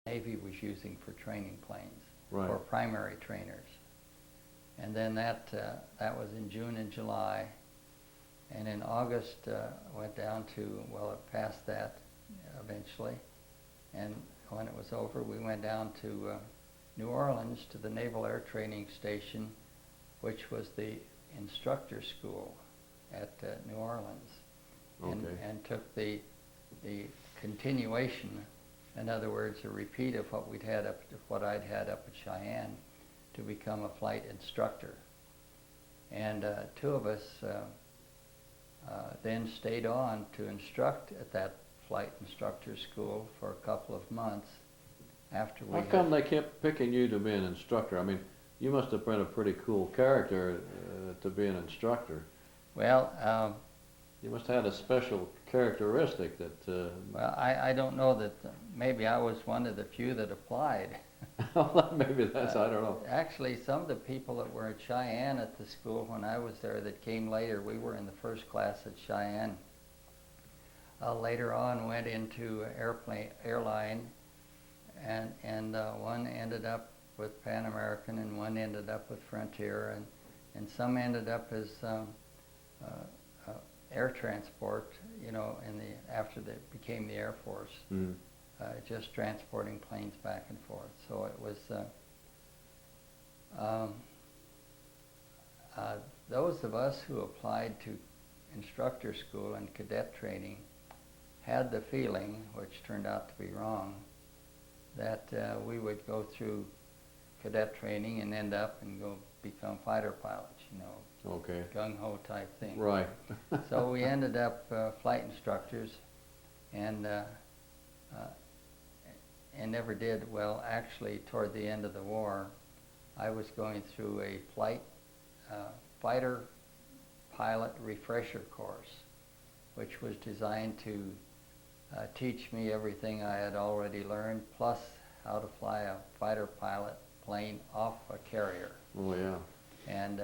Navy was using for training planes, Right. for primary trainers. And then that was in June and July. And in August, went down to, well, it passed that eventually. And when it was over, we went down to New Orleans to the Naval Air Training Station, which was the instructor school at New Orleans. Okay. And took the continuation, in other words, a repeat of what I'd had up at Cheyenne, to become a flight instructor. And two of us then stayed on to instruct at that flight instructor school for a couple of months after we. How come they kept picking you to be an instructor? I mean, you must have been a pretty cool character to be an instructor. Well, you must have had a special characteristic that. Well, I don't know that. Maybe I was one of the few that applied. Maybe that's, I don't know. Actually, some of the people that were at Cheyenne at the school when I was there that came later, we were in the first class at Cheyenne. Later on went into airline, and one ended up with Pan American, and one ended up with Frontier, and some ended up as air transport, you know, after they became the Air Force. Mm. Just transporting planes back and forth. So it was, those of us who applied to instructor school and cadet training had the feeling, which turned out to be wrong, that we would go through cadet training and end up and go become fighter pilots, you know. Okay. Gung-ho type thing. Right. So we ended up flight instructors, and never did. Well, actually, toward the end of the war, I was going through a fighter pilot refresher course, which was designed to teach me everything I had already learned, plus how to fly a fighter pilot plane off a carrier. Oh, yeah. And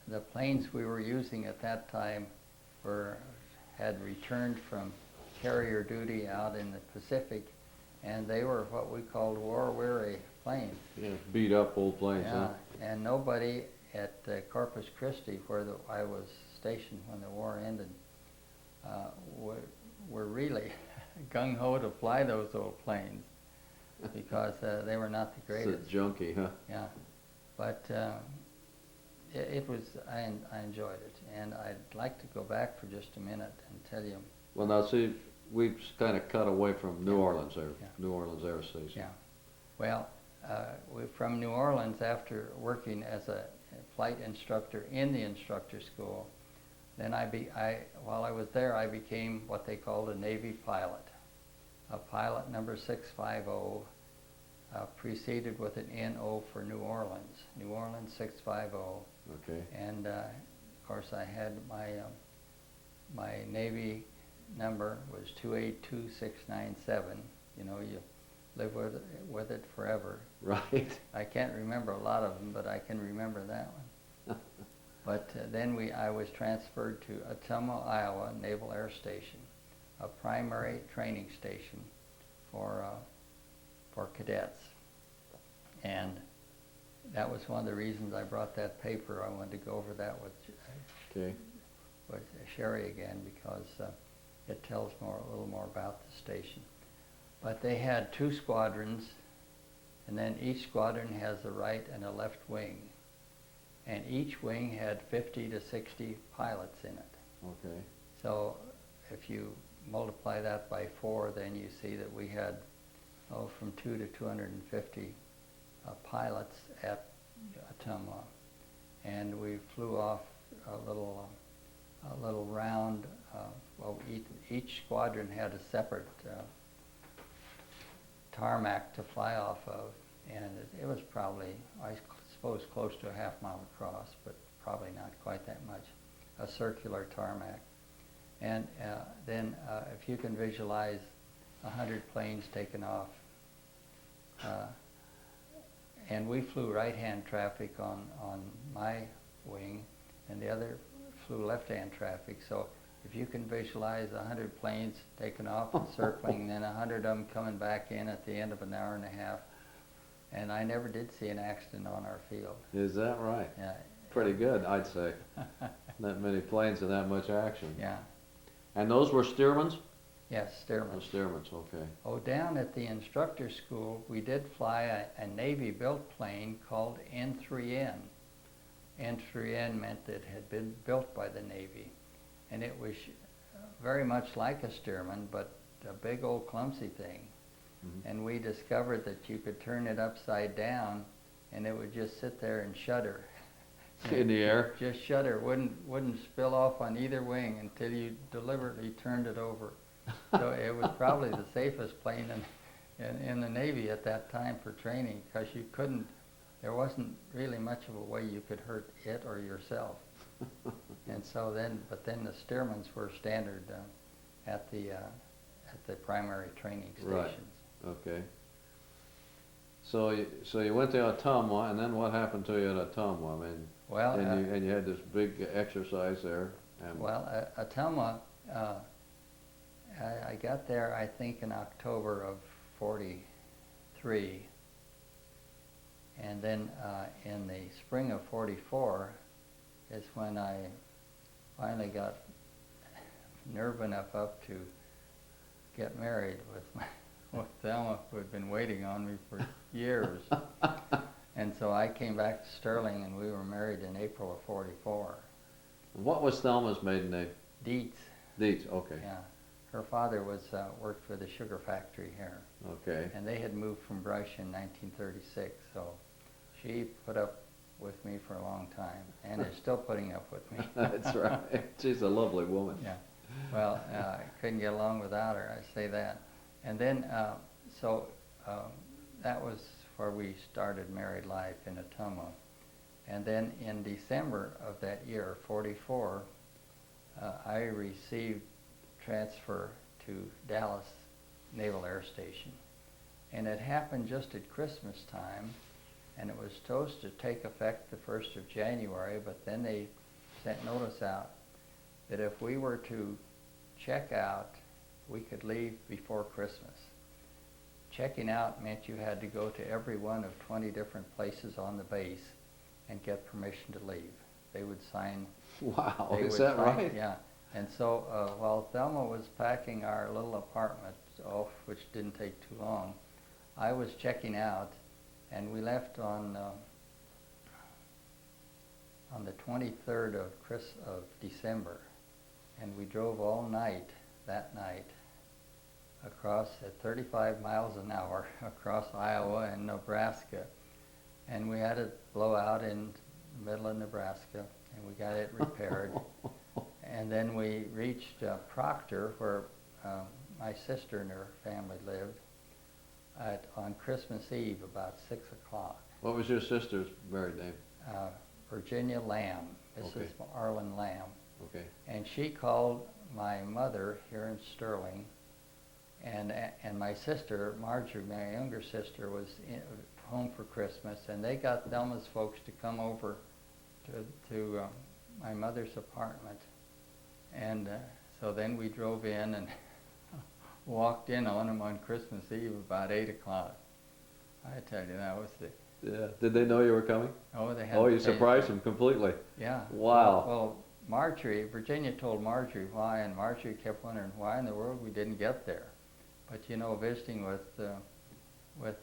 the planes we were using at that time had returned from carrier duty out in the Pacific, and they were what we called war-weary planes. Yeah, beat up old planes. Yeah, Huh? and nobody at Corpus Christi, where I was stationed when the war ended, were really gung-ho to fly those old planes, because they were not the greatest. It's junky, huh? Yeah, but it was, I enjoyed it, and I'd like to go back for just a minute and tell you. Well, now see, we've kind of cut away from New Orleans there, Yeah. New Orleans Air Station. Yeah, well, from New Orleans, after working as a flight instructor in the instructor school, then while I was there, I became what they called a Navy pilot, a pilot number 650. Preceded with an NO for New Orleans 650. Okay. And of course I had my Navy number was 282697. You know, you live with it forever. Right. I can't remember a lot of them, but I can remember that one. But then I was transferred to Ottumwa, Iowa Naval Air Station, a primary training station for cadets. And that was one of the reasons I brought that paper. I wanted to go over that with Sherry again, because it tells a little more about the station. But they had 2 squadrons, and then each squadron has a right and a left wing. And each wing had 50 to 60 pilots in it. Okay. So if you multiply that by 4, then you see that we had from 2 to 250 pilots at Ottumwa, and we flew off a little round. Well, each squadron had a separate tarmac to fly off of, and it was probably, I suppose, close to a half-mile across, but probably not quite that much. A circular tarmac, and then if you can visualize 100 planes taken off. And we flew right-hand traffic on my wing, and the other flew left-hand traffic. So if you can visualize 100 planes taking off and circling, then 100 of them coming back in at the end of an hour and a half. And I never did see an accident on our field. Is that right? Yeah. Pretty good, I'd say. That many planes and that much action. Yeah. And those were Stearmans? Yes, Stearman. Oh, Stearmans, okay. Oh, down at the instructor school, we did fly a Navy-built plane called N3N. N3N meant that it had been built by the Navy. And it was very much like a Stearman, but a big old clumsy thing. Mm-hmm. And we discovered that you could turn it upside down and it would just sit there and shudder. In the air? Just shudder, wouldn't spill off on either wing until you deliberately turned it over. So it was probably the safest plane in the Navy at that time for training, because there wasn't really much of a way you could hurt it or yourself. And so but then the Stearmans were standard at the primary training stations. Right. Okay. So you went to Ottumwa, and then what happened to you at Ottumwa? I mean, well, and you had this big exercise there. And well, Ottumwa, I got there, I think, in October of '43, and then in the spring of '44 is when I finally got nerve enough up to get married with Thelma, who had been waiting on me for years. And so I came back to Sterling, and we were married in April of '44. What was Thelma's maiden name? Dietz. Dietz, okay. Yeah. Her father worked for the sugar factory here. Okay. And they had moved from Brush in 1936, so she put up with me for a long time, and is still putting up with me. That's right. She's a lovely woman. Yeah. Well, I couldn't get along without her, I say that. And then, that was where we started married life in Ottumwa. And then in December of that year, '44, I received transfer to Dallas Naval Air Station. And it happened just at Christmas time, and it was supposed to take effect the 1st of January, but then they sent notice out that if we were to check out, we could leave before Christmas. Checking out meant you had to go to every one of 20 different places on the base and get permission to leave. They would sign. Wow, is that right? Yeah. And so while Thelma was packing our little apartment off, which didn't take too long, I was checking out, and we left on the 23rd of December, and we drove all night that night across at 35 miles an hour across Iowa and Nebraska, and we had a blowout in the middle of Nebraska, and we got it repaired. And then we reached Proctor, where my sister and her family lived, on Christmas Eve about 6 o'clock. What was your sister's married name? Virginia Lamb, Mrs. Okay. Arlen Lamb. Okay. And she called my mother here in Sterling, and my sister, Marjorie, my younger sister, was home for Christmas, and they got Thelma's folks to come over to my mother's apartment. And so then we drove in and walked in on them on Christmas Eve about 8 o'clock. I tell you, that was the... Yeah. Did they know you were coming? Oh, they had... Oh, you surprised them completely. Yeah. Wow. Well, Virginia told Marjorie why, and Marjorie kept wondering why in the world we didn't get there. But you know, visiting with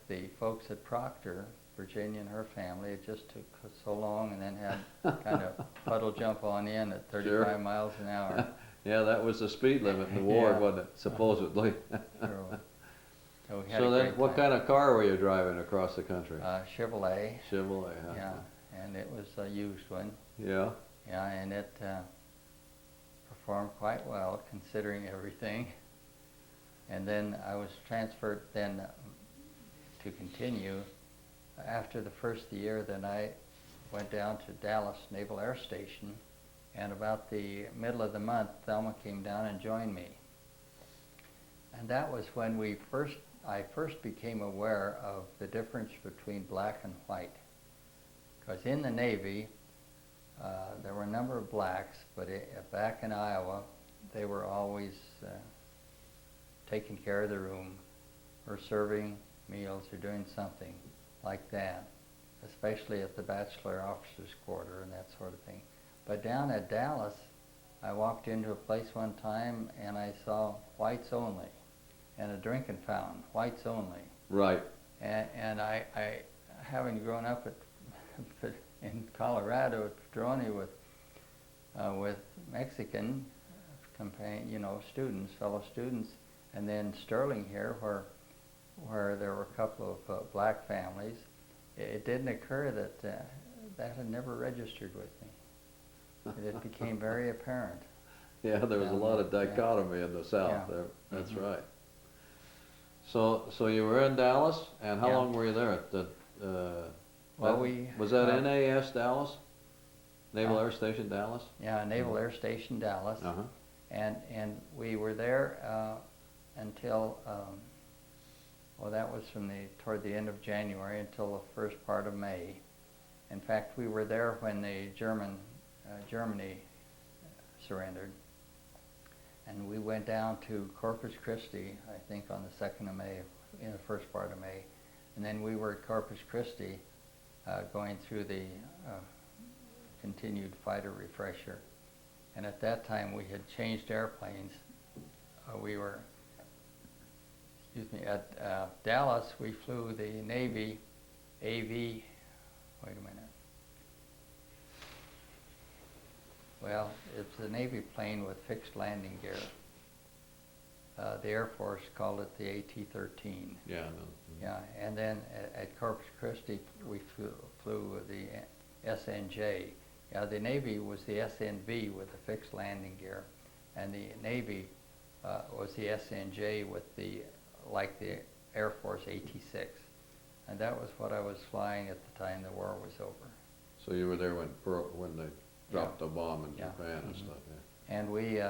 the folks at Proctor, Virginia and her family, it just took so long, and then had kind of puddle jump on in at 35 Sure. miles an hour. Yeah, that was the speed limit in the ward, Yeah. wasn't it? Supposedly. So we had So a then, great what time. kind of car were you driving across the country? Chevrolet. Chevrolet, huh? Yeah, and it was a used one. Yeah. Yeah, and it performed quite well considering everything. And then I was transferred then to continue. After the first year, then I went down to Dallas Naval Air Station, and about the middle of the month, Thelma came down and joined me. And that was when I first became aware of the difference between black and white. Because in the Navy, there were a number of blacks, but back in Iowa, they were always taking care of the room, or serving meals, or doing something like that, especially at the bachelor officers' quarter and that sort of thing. But down at Dallas, I walked into a place one time and I saw whites only, and a drinking fountain, whites only. Right. And I having grown up in Colorado at Padrone with Mexican students, fellow students, and then Sterling here, where there were a couple of black families, it didn't occur that that had never registered with me. It became very apparent. Yeah, there was a lot of dichotomy in the South there. That's right. So you were in Dallas, and how long were you there at the? Was that NAS Dallas, Naval Air Station Dallas? Yeah, Naval Air Station Dallas, and we were there until that was toward the end of January until the first part of May. In fact, we were there when the Germany surrendered, and we went down to Corpus Christi, I think on the 2nd of May, in the first part of May, and then we were at Corpus Christi going through the continued fighter refresher. And at that time we had changed airplanes. We were, at Dallas we flew the Navy AV, wait a minute. Well, it's a Navy plane with fixed landing gear. The Air Force called it the AT-13. Yeah. Yeah, and then at Corpus Christi we flew the SNJ. Yeah, the Navy was the SNV with the fixed landing gear, and the Navy was the SNJ with the Air Force AT-6. And that was what I was flying at the time the war was over. So you were there when they dropped the bomb in Japan and stuff. Yeah. And we,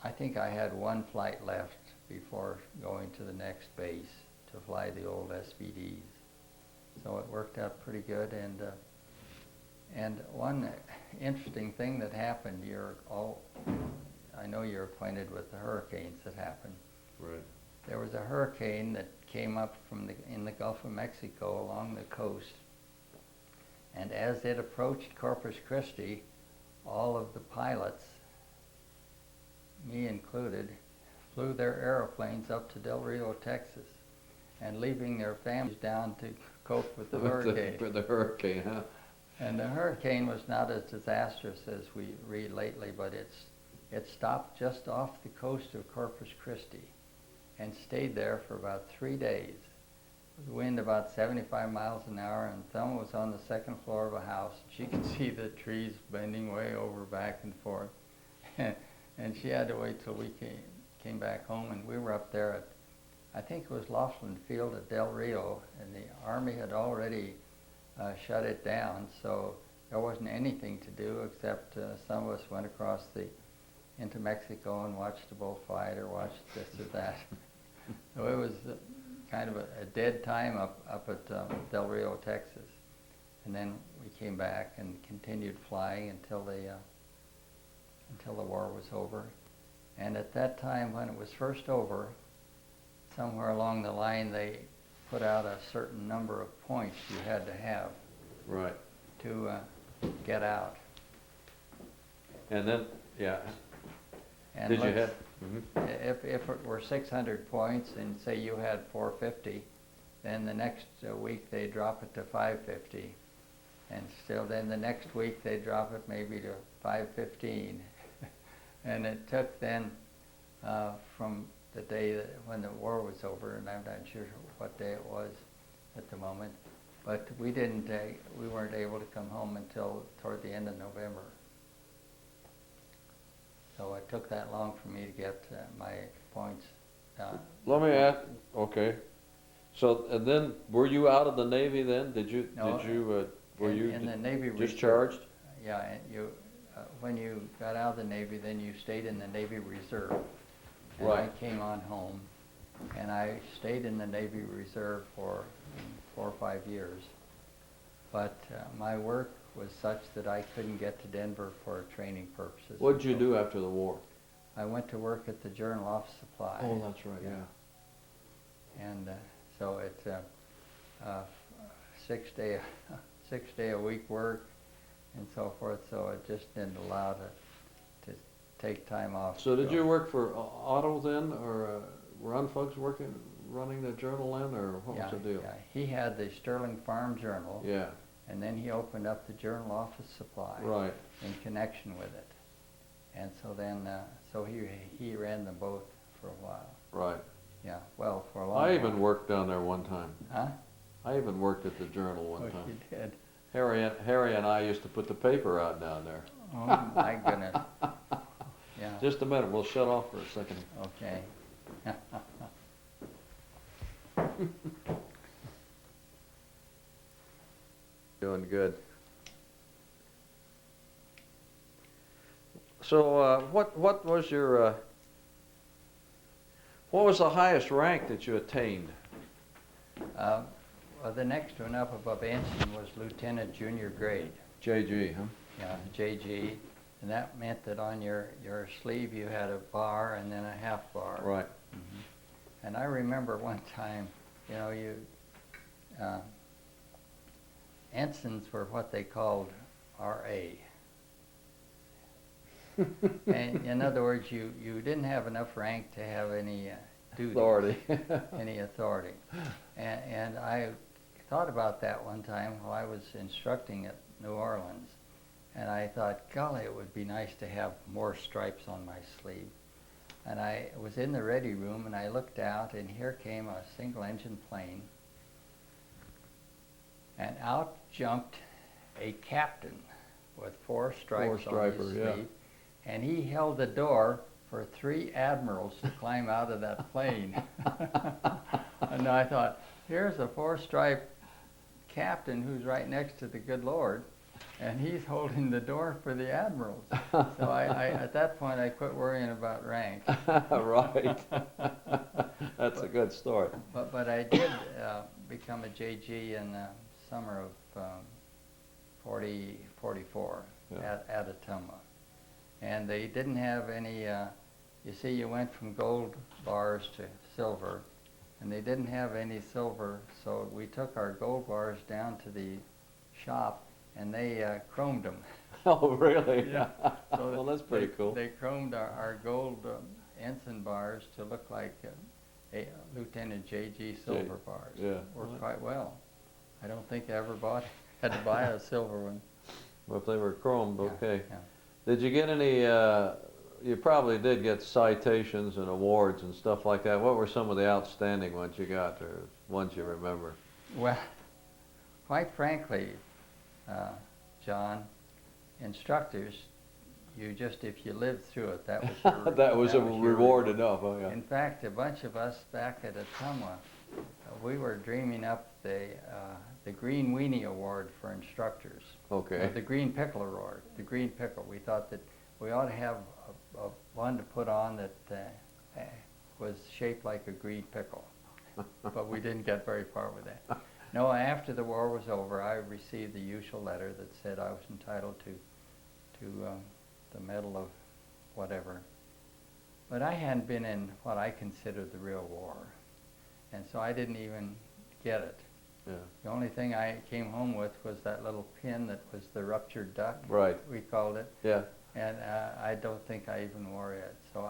I think I had one flight left before going to the next base to fly the old SBDs. So it worked out pretty good. And one interesting thing that happened, I know you're acquainted with the hurricanes that happened. Right. There was a hurricane that came up in the Gulf of Mexico along the coast, and as it approached Corpus Christi, all of the pilots, me included, flew their aeroplanes up to Del Rio, Texas, and leaving their families down to cope with the hurricane. With the hurricane, huh? And the hurricane was not as disastrous as we read lately, but it stopped just off the coast of Corpus Christi and stayed there for about 3 days. The wind about 75 miles an hour, and Thelma was on the second floor of a house. She could see the trees bending way over back and forth. And she had to wait till we came back home, and we were up there at, I think it was Laughlin Field at Del Rio, and the Army had already shut it down, so there wasn't anything to do except some of us went across into Mexico and watched the bullfight or watched this or that. So it was kind of a dead time up at Del Rio, Texas. And then we came back and continued flying until the war was over. And at that time, when it was first over, somewhere along the line they put out a certain number of points you had to have to get out. And then, yeah. And did you have? If it were 600 points and say you had 450, then the next week they drop it to 550, and still then the next week they drop it maybe to 515, and it took then from the day when the war was over, and I'm not sure what day it was at the moment, but we weren't able to come home until toward the end of November. So it took that long for me to get my points done. Let me ask. Okay. So and then, were you out of the Navy then? No, were you in the Navy discharged? Yeah, and when you got out of the Navy, then you stayed in the Navy Reserve. And I came on home, and I stayed in the Navy Reserve for 4 or 5 years. But my work was such that I couldn't get to Denver for training purposes. What did you do after the war? I went to work at the Journal Office Supply. Oh, that's right, yeah. And so it's 6 day, 6 day a week work and so forth. So it just didn't allow to take time off. So did you work for Otto then, or were other folks running the journal then, or what was the deal? Yeah, he had the Sterling Farm Journal. Yeah. And then he opened up the Journal Office Supply. Right. In connection with it. And so then, so he ran them both for a while. Right. Yeah, well, for a long I while. even worked down there one time. Huh? I even worked at the Journal one time. You did? Harry and I used to put the paper out down there. Oh, my goodness. Yeah. Just a minute, we'll shut off for a second. Okay. Doing good. So, what was your what was the highest rank that you attained? Well, the next one up above ensign was lieutenant junior grade. JG, huh? Yeah, JG, and that meant that on your sleeve you had a bar and then a half bar. Right. Mm-hmm. And I remember one time, you know, ensigns were what they called RA. And in other words, you didn't have enough rank to have any duty, authority. any authority. And I thought about that one time while I was instructing at New Orleans. And I thought, golly, it would be nice to have more stripes on my sleeve. And I was in the ready room and I looked out and here came a single engine plane. And out jumped a captain with four stripes on his sleeve. Yeah. And he held the door for 3 admirals to climb out of that plane. And I thought, here's a 4-stripe captain who's right next to the good Lord, and he's holding the door for the admirals. So I at that point, I quit worrying about rank. Right. That's a good story. But I did become a JG in the summer of 44 Yeah. at Ottumwa. And they didn't have any, you see, you went from gold bars to silver, and they didn't have any silver, so we took our gold bars down to the shop, and they chromed them. Oh, really? Yeah. So well, that's pretty cool. They chromed our gold ensign bars to look like a Lieutenant JG silver bars. Yeah. Worked quite well. I don't think I ever had to buy a silver one. Well, if they were chromed, okay. Yeah. Did you get any, you probably did get citations and awards and stuff like that. What were some of the outstanding ones you got, or ones you remember? Well, quite frankly, John, instructors, if you lived through it, that was your, that was a your reward enough, oh yeah. In fact, a bunch of us back at Ottumwa, we were dreaming up the Green Weenie Award for instructors. Okay. The Green Pickle Award, the Green Pickle. We thought that we ought to have one to put on that was shaped like a green pickle, but we didn't get very far with that. No, after the war was over, I received the usual letter that said I was entitled to the Medal of whatever. But I hadn't been in what I considered the real war, and so I didn't even get it. Yeah. The only thing I came home with was that little pin that was the ruptured duck. Right. We called it. Yeah. And I don't think I even wore it. So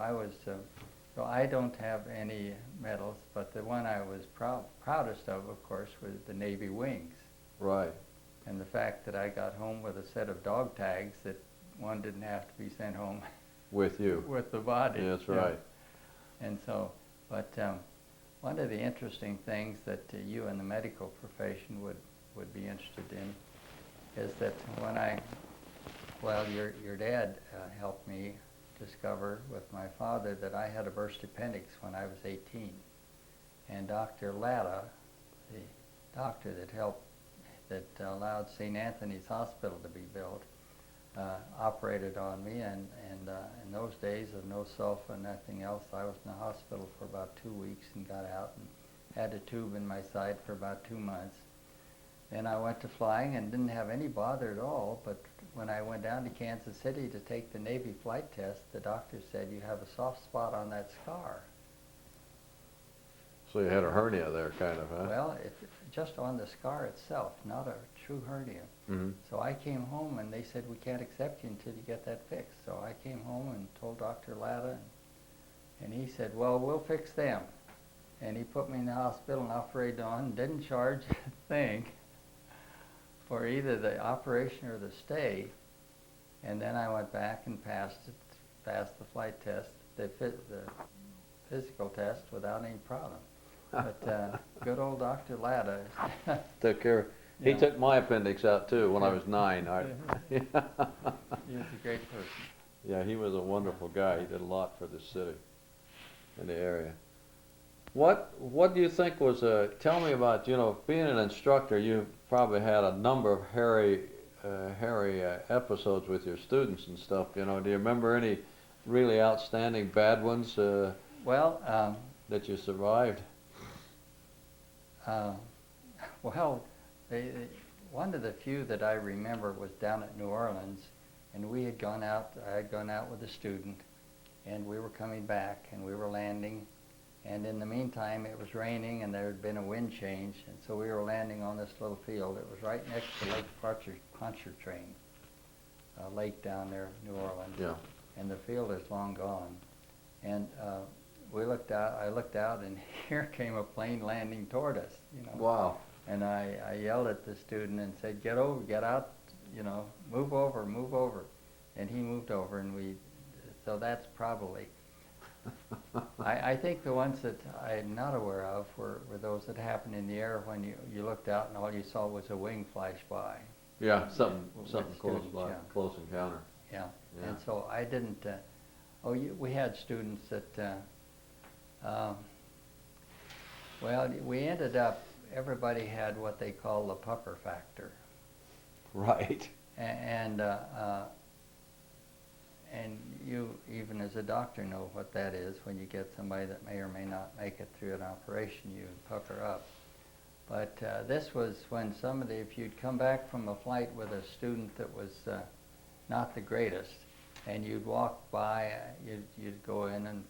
so I don't have any medals, but the one I was proudest of course, was the Navy wings. Right. And the fact that I got home with a set of dog tags that one didn't have to be sent home With you. with the body. Yeah, that's right. And so, but one of the interesting things that you in the medical profession would be interested in is that your dad helped me discover with my father that I had a burst appendix when I was 18. And Dr. Latta, the doctor that allowed St. Anthony's Hospital to be built, operated on me, and in those days of no sulfa, nothing else, I was in the hospital for about 2 weeks and got out and had a tube in my side for about 2 months. Then I went to flying and didn't have any bother at all, but when I went down to Kansas City to take the Navy flight test, the doctor said, you have a soft spot on that scar. So you had a hernia there, kind of, huh? Well, just on the scar itself, not a true hernia. Mm-hmm. So I came home and they said, we can't accept you until you get that fixed. So I came home and told Dr. Latta, and he said, well, we'll fix them. And he put me in the hospital and operated on, didn't charge a thing for either the operation or the stay. And then I went back and passed the flight test, the physical test without any problem. But good old Dr. Latta. Took care. He Yeah. took my appendix out too when I was 9. He was a great person. Yeah, he was a wonderful guy. He did a lot for the city and the area. What do you think was tell me about, being an instructor, you probably had a number of hairy episodes with your students and stuff, Do you remember any really outstanding bad ones Well, that you survived? well, one of the few that I remember was down at New Orleans, and I had gone out with a student, and we were coming back, and we were landing, and in the meantime it was raining, and there had been a wind change, and so we were landing on this little field. It was right next to Lake Pontchartrain, a lake down there in New Orleans. Yeah. And the field is long gone. And I looked out, and here came a plane landing toward us, Wow. And I yelled at the student and said, get out, move over. And he moved over, and so that's probably, I think the ones that I'm not aware of were those that happened in the air when you looked out and all you saw was a wing flash by. Yeah, something with close students, by, yeah. close encounter. Yeah, Yeah. and so I didn't, we had students that, well, we ended up, everybody had what they call the pucker factor. Right. And you, even as a doctor, know what that is. When you get somebody that may or may not make it through an operation, you pucker up. But this was when if you'd come back from a flight with a student that was not the greatest, and you'd walk by, you'd go in and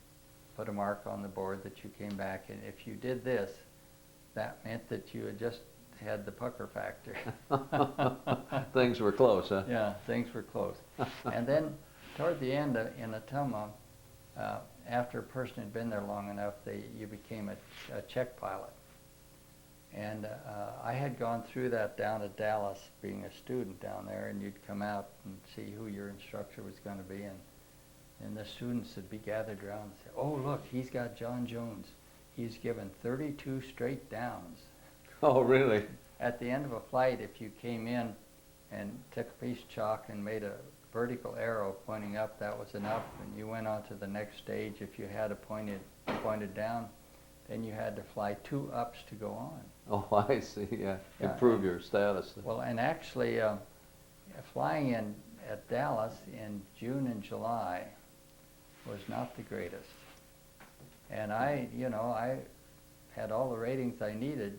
put a mark on the board that you came back, and if you did this, that meant that you had just had the pucker factor. Things were close, huh? Yeah, things were close. And then toward the end in Atuma, after a person had been there long enough, you became a check pilot. And I had gone through that down at Dallas, being a student down there, and you'd come out and see who your instructor was going to be, and the students would be gathered around and say, oh, look, he's got John Jones. He's given 32 straight downs. Oh, really? At the end of a flight, if you came in and took a piece of chalk and made a vertical arrow pointing up, that was enough, and you went on to the next stage. If you had a pointed down, then you had to fly 2 ups to go on. Oh, I see, yeah. Yeah, Improve your status. Well, and actually, flying at Dallas in June and July was not the greatest. And I had all the ratings I needed,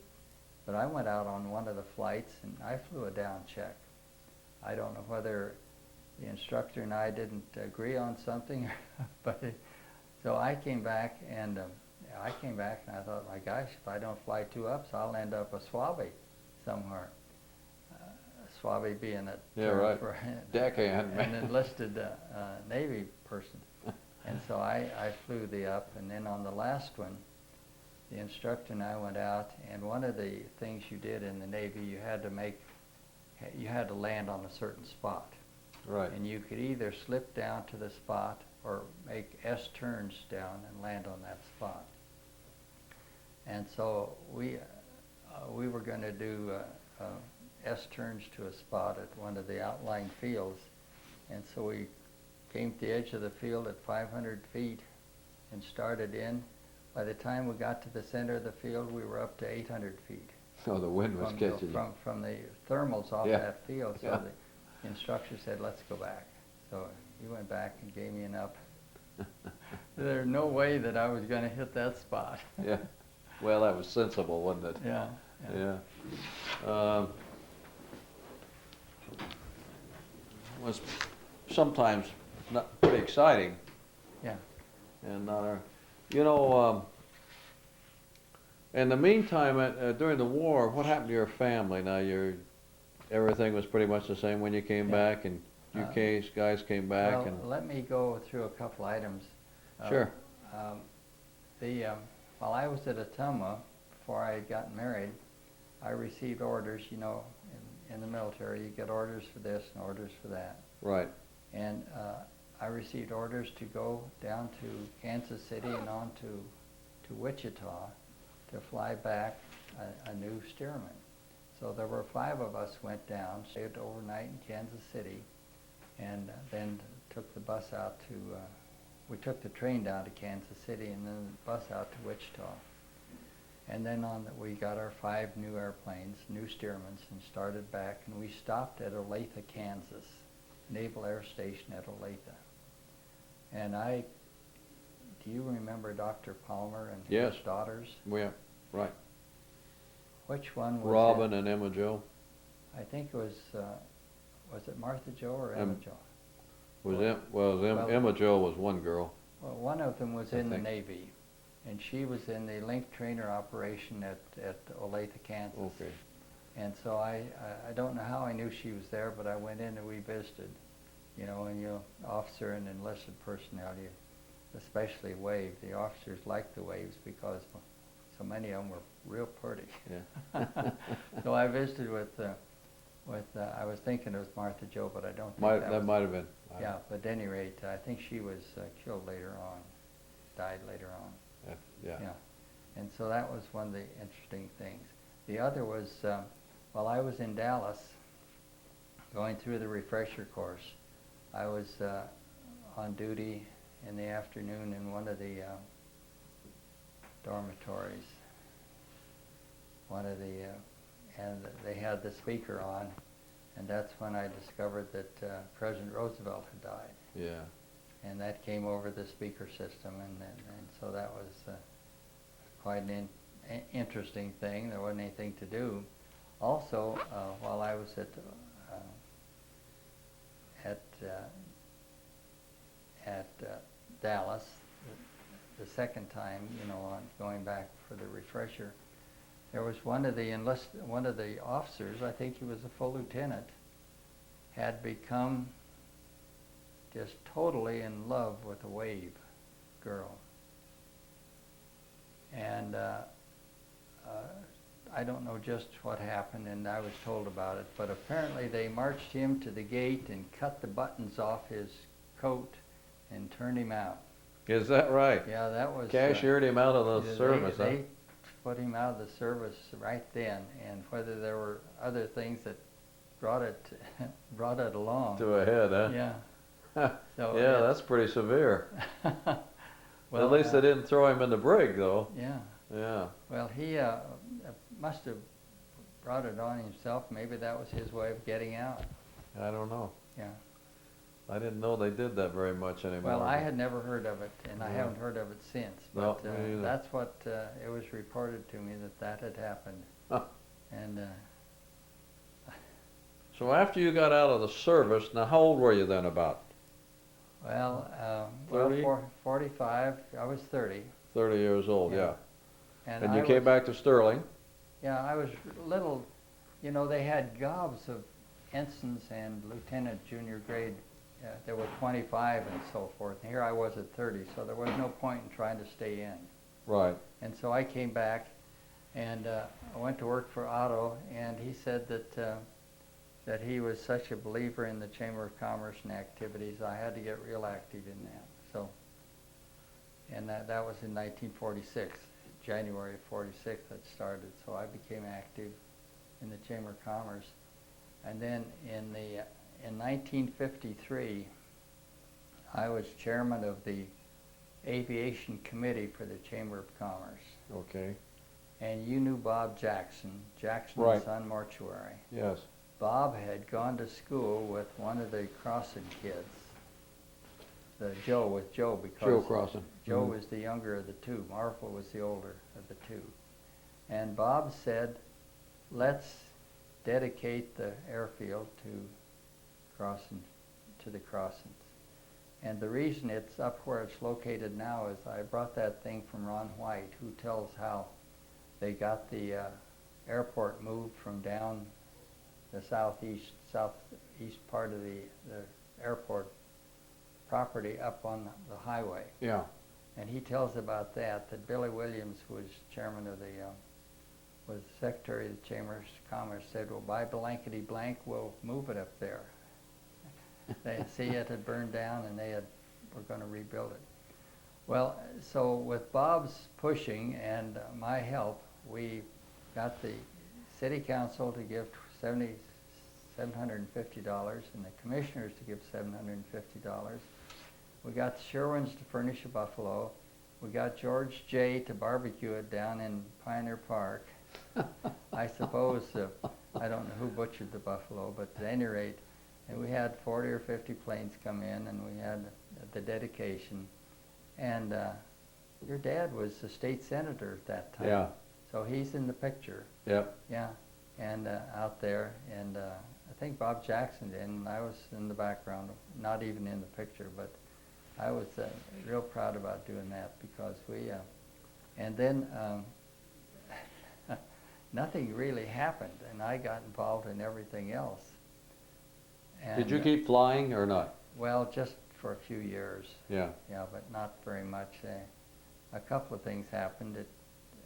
but I went out on one of the flights and I flew a down check. I don't know whether the instructor and I didn't agree on something, but so I came back and I thought, my gosh, if I don't fly 2 ups, I'll end up a swabby somewhere. Swabby being a term for deckhand, an enlisted Navy person. And so I flew the up, and then on the last one, the instructor and I went out, and one of the things you did in the Navy, you had to land on a certain spot. Right. And you could either slip down to the spot or make S turns down and land on that spot. And so we were going to do S turns to a spot at one of the outlying fields, and so we came to the edge of the field at 500 feet and started in. By the time we got to the center of the field, we were up to 800 feet. Oh, the wind was catching you. From the thermals off Yeah. that field. So Yeah. the instructor said, let's go back. So he went back and gave me an up. There's no way that I was going to hit that spot. Yeah. Well, that was sensible, wasn't it? Yeah. Yeah. was sometimes not pretty exciting. Yeah. And you know, in the meantime, during the war, what happened to your family? Now, everything was pretty much the same when you came Yeah. back, and you guys came back, Well, and let me go through a couple items. Sure. Um, while I was at Ottumwa, before I had gotten married, I received orders. You know, in the military, you get orders for this and orders for that. Right. And I received orders to go down to Kansas City and on to Wichita to fly back a new steerman. So there were 5 of us went down, stayed overnight in Kansas City, and then took the bus out to, we took the train down to Kansas City and then the bus out to Wichita. And then we got our 5 new airplanes, new steermans, and started back, and we stopped at Olathe, Kansas, Naval Air Station at Olathe. And do you remember Dr. Palmer and Yes. his daughters? Yeah, right. Which one was Robin it? and Emma Jo. I think it was it Martha Jo or Emma Jo? Emma Jo was one girl. Well, one of them was in the think. Navy, and she was in the link trainer operation at Olathe, Kansas. Okay. And so I don't know how I knew she was there, but I went in and we visited. You know, and officer and enlisted personnel, especially wave. The officers liked the waves because so many of them were real pretty. Yeah. So I visited with I was thinking it was Martha Jo, but I don't think That might have been. Yeah, but at any rate, I think she was killed later on, died later on. Yeah. Yeah. And so that was one of the interesting things. The other was, while I was in Dallas, going through the refresher course, I was on duty in the afternoon in one of the dormitories. And they had the speaker on, and that's when I discovered that President Roosevelt had died. Yeah. And that came over the speaker system, and so that was quite an interesting thing. There wasn't anything to do. Also, while I was at Dallas, the second time, on going back for the refresher, there was one of the officers, I think he was a full lieutenant, had become just totally in love with a wave girl. And I don't know just what happened, and I was told about it, but apparently they marched him to the gate and cut the buttons off his coat and turned him out. Is that right? Yeah, that was... Cashiered him out of the service, huh? They put him out of the service right then, and whether there were other things that brought it along. To a head, huh? Yeah. So yeah, that's pretty severe. Well, at least they didn't throw him in the brig, though. Yeah. Yeah. Well, he must have brought it on himself. Maybe that was his way of getting out. I don't know. Yeah. I didn't know they did that very much anymore. Well, I had never heard of it, and I haven't heard of it since. No, But me either. that's what it was reported to me that had happened. Huh. And So after you got out of the service, now how old were you then about? well, 30? 45. I was 30. 30 years old, yeah. And And I you came was- back to Sterling. Yeah, I was little. They had gobs of ensigns and lieutenant junior grade. There were 25 and so forth. And here I was at 30, so there was no point in trying to stay in. Right. And so I came back, and I went to work for Otto, and he said that he was such a believer in the Chamber of Commerce and activities, I had to get real active in that. So, and that was in 1946, January of 46 that started. So I became active in the Chamber of Commerce, and then in 1953, I was chairman of the Aviation Committee for the Chamber of Commerce. Okay. And you knew Bob Jackson, Jackson Right. Sun Mortuary. Yes. Bob had gone to school with one of the Crossan kids, Joe because Joe Crossan. Joe was the younger of the two. Marfa was the older of the two. And Bob said, let's dedicate the airfield to Crossan to the crossings. And the reason it's up where it's located now is I brought that thing from Ron White, who tells how they got the airport moved from down the southeast part of the airport property up on the highway. Yeah. And he tells about that Billy Williams, who was chairman of was Secretary of the Chamber of Commerce, said, well, by blankety blank, we'll move it up there. They see it had burned down and were going to rebuild it. Well, so with Bob's pushing and my help, we got the city council to give $750 and the commissioners to give $750. We got the Sherwins to furnish a buffalo. We got George J. to barbecue it down in Pioneer Park. I suppose, I don't know who butchered the buffalo, but at any rate, and we had 40 or 50 planes come in, and we had the dedication. And your dad was the state senator at that time. Yeah. So he's in the picture. Yep. Yeah, and out there, and I think Bob Jackson did, and I was in the background, not even in the picture, but I was real proud about doing that because and then nothing really happened, and I got involved in everything else. And, did you keep flying or not? Well, just for a few years. Yeah. Yeah, but not very much. A couple of things happened.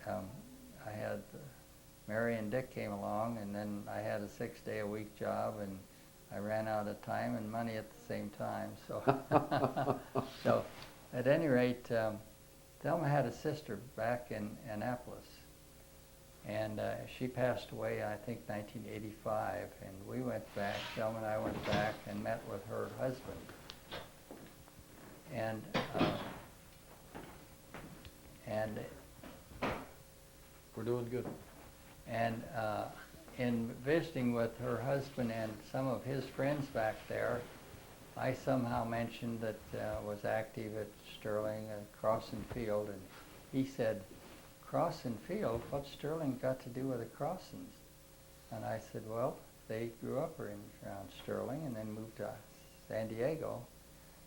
I had Mary and Dick came along, and then I had a 6-day-a-week job, and I ran out of time and money at the same time. So, so at any rate, Thelma had a sister back in Annapolis, and she passed away, I think, 1985, and we went back, Thelma and I went back and met with her husband. And we're doing good. And in visiting with her husband and some of his friends back there, I somehow mentioned that was active at Sterling, Crossan Field, and he said, Crossan Field, what's Sterling got to do with the Crossans? And I said, well, they grew up around Sterling and then moved to San Diego.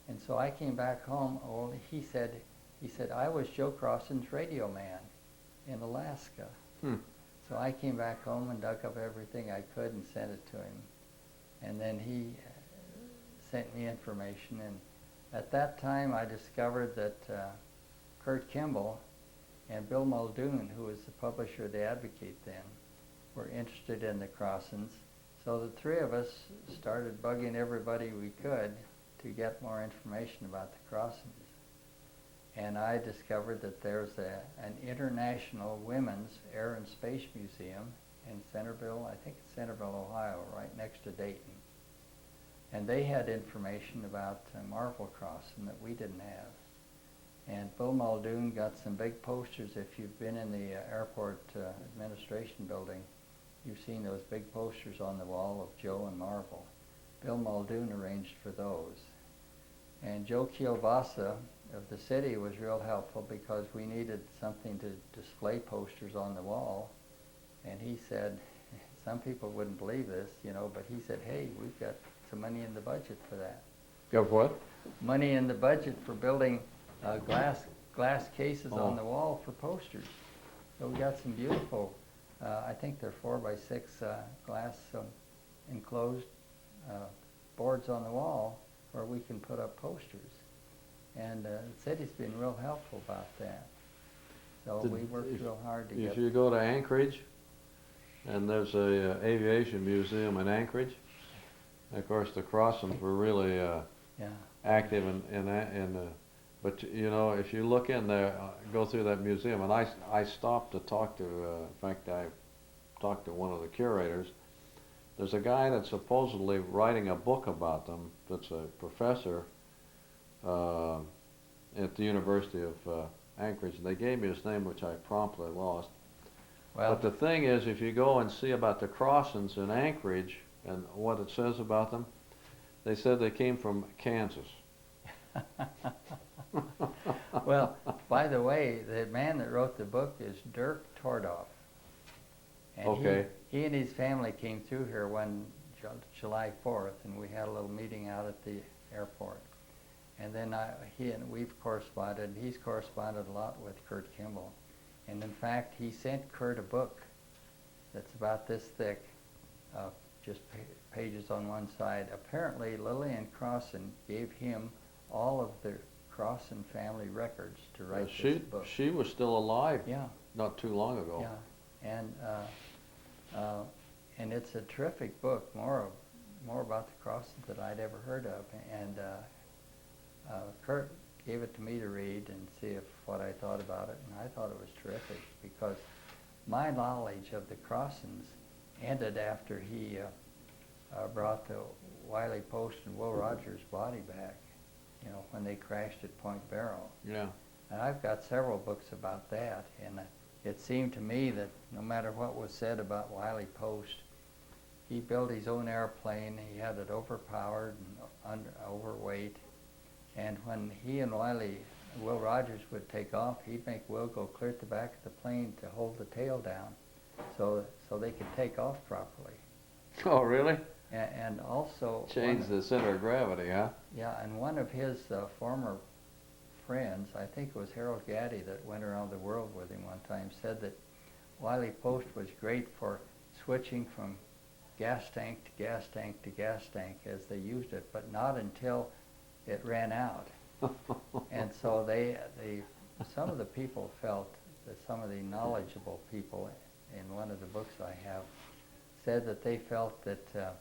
And so I came back home. Oh, he said, I was Joe Crossan's radio man in Alaska. So I came back home and dug up everything I could and sent it to him. And then he sent me information. And at that time, I discovered that Kurt Kimball and Bill Muldoon, who was the publisher of The Advocate then, were interested in the Crossans. So the three of us started bugging everybody we could to get more information about the Crossans. And I discovered that there's an international women's air and space museum in Centerville, I think it's Centerville, Ohio, right next to Dayton. And they had information about Marvel Crossan that we didn't have. And Bill Muldoon got some big posters. If you've been in the airport administration building, you've seen those big posters on the wall of Joe and Marvel. Bill Muldoon arranged for those. And Joe Kielbasa of the city was real helpful because we needed something to display posters on the wall. And he said, some people wouldn't believe this, but he said, hey, we've got some money in the budget for that. Got what? Money in the budget for building glass cases on the wall for posters. So we got some beautiful, I think they're 4x6 glass enclosed boards on the wall where we can put up posters. And the city's been real helpful about that. So we worked real hard to get... If you go to Anchorage, and there's a aviation museum in Anchorage, of course the Crossans were really active but if you look in there, go through that museum, and I stopped to talk to, in fact I talked to one of the curators. There's a guy that's supposedly writing a book about them that's a professor at the University of Anchorage. They gave me his name, which I promptly lost. Well, but the thing is, if you go and see about the Crossans in Anchorage and what it says about them, they said they came from Kansas. Well, by the way, the man that wrote the book is Dirk Tordoff. And okay. He and his family came through here one July 4th, and we had a little meeting out at the airport. And then we've corresponded. He's corresponded a lot with Kurt Kimball. And in fact, he sent Kurt a book that's about this thick, just pages on one side. Apparently, Lillian Crossan gave him all of the Crossan family records to write this book. She was still alive. Yeah. Not too long ago. Yeah, and it's a terrific book, more about the Crossans that I'd ever heard of. And Kurt gave it to me to read and see what I thought about it, and I thought it was terrific because my knowledge of the Crossans ended after he brought the Wiley Post and Will Rogers body back, when they crashed at Point Barrow. Yeah. And I've got several books about that, and it seemed to me that no matter what was said about Wiley Post, he built his own airplane. He had it overpowered and overweight. And when he and Will Rogers would take off, he'd make Will go clear at the back of the plane to hold the tail down so they could take off properly. Oh, really? And also... Change the center of gravity, huh? Yeah, and one of his former friends, I think it was Harold Gaddy that went around the world with him one time, said that Wiley Post was great for switching from gas tank to gas tank to gas tank as they used it, but not until it ran out. And so some of the people felt that some of the knowledgeable people in one of the books I have said that they felt that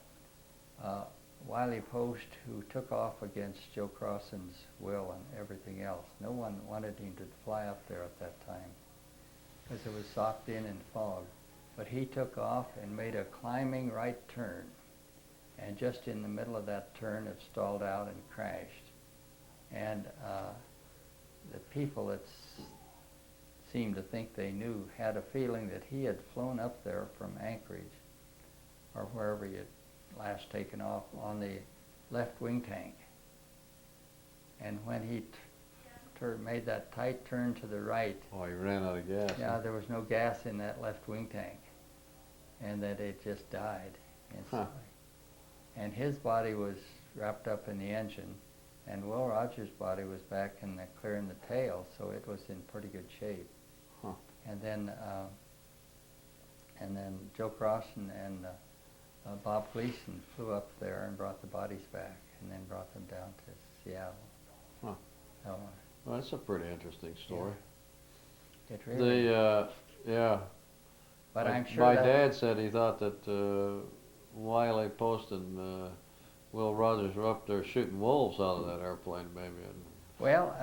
Wiley Post, who took off against Joe Crossan's will and everything else, no one wanted him to fly up there at that time because it was socked in fog. But he took off and made a climbing right turn. And just in the middle of that turn, it stalled out and crashed. And the people that seemed to think they knew had a feeling that he had flown up there from Anchorage or wherever he had last taken off on the left wing tank. And when he made that tight turn to the right, oh, he ran out of gas. Yeah, there was no gas in that left wing tank, and that it just died instantly. Huh. And his body was wrapped up in the engine, and Will Rogers' body was back in clear in the tail, so it was in pretty good shape. Huh. And then Joe Crossan and Bob Gleason flew up there and brought the bodies back, and then brought them down to Seattle. Huh. So, well, that's a pretty interesting story. Yeah. It really yeah. But I'm sure my dad said he thought that Wiley Post and Will Rogers were up there shooting wolves out of that airplane, maybe. Well,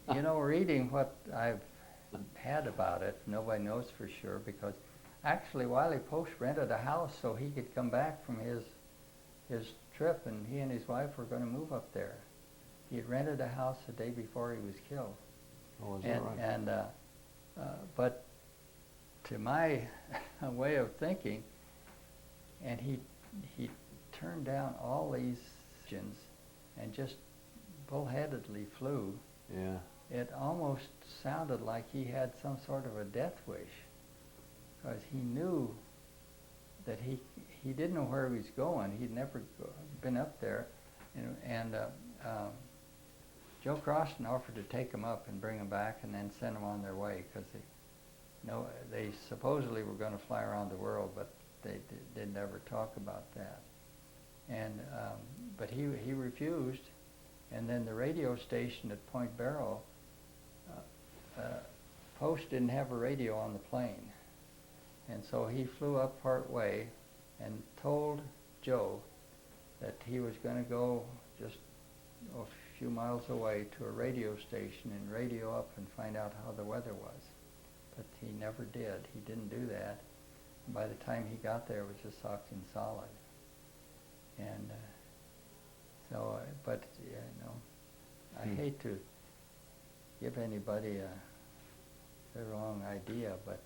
reading what I've had about it, nobody knows for sure, because actually Wiley Post rented a house so he could come back from his trip, and he and his wife were going to move up there. He had rented a house the day before he was killed. Oh, is that right? And but to my way of thinking, and he turned down all these engines and just bullheadedly flew. Yeah. It almost sounded like he had some sort of a death wish, because he knew that he didn't know where he was going. He'd never been up there, and Joe Crossan offered to take him up and bring him back and then send them on their way, because they supposedly were going to fly around the world, but they didn't ever talk about that. And but he refused, and then the radio station at Point Barrow, Post didn't have a radio on the plane, and so he flew up part way and told Joe that he was going to go just a few miles away to a radio station and radio up and find out how the weather was. But he never did. He didn't do that. And by the time he got there, it was just socked in solid. And but I hate to give anybody the wrong idea, but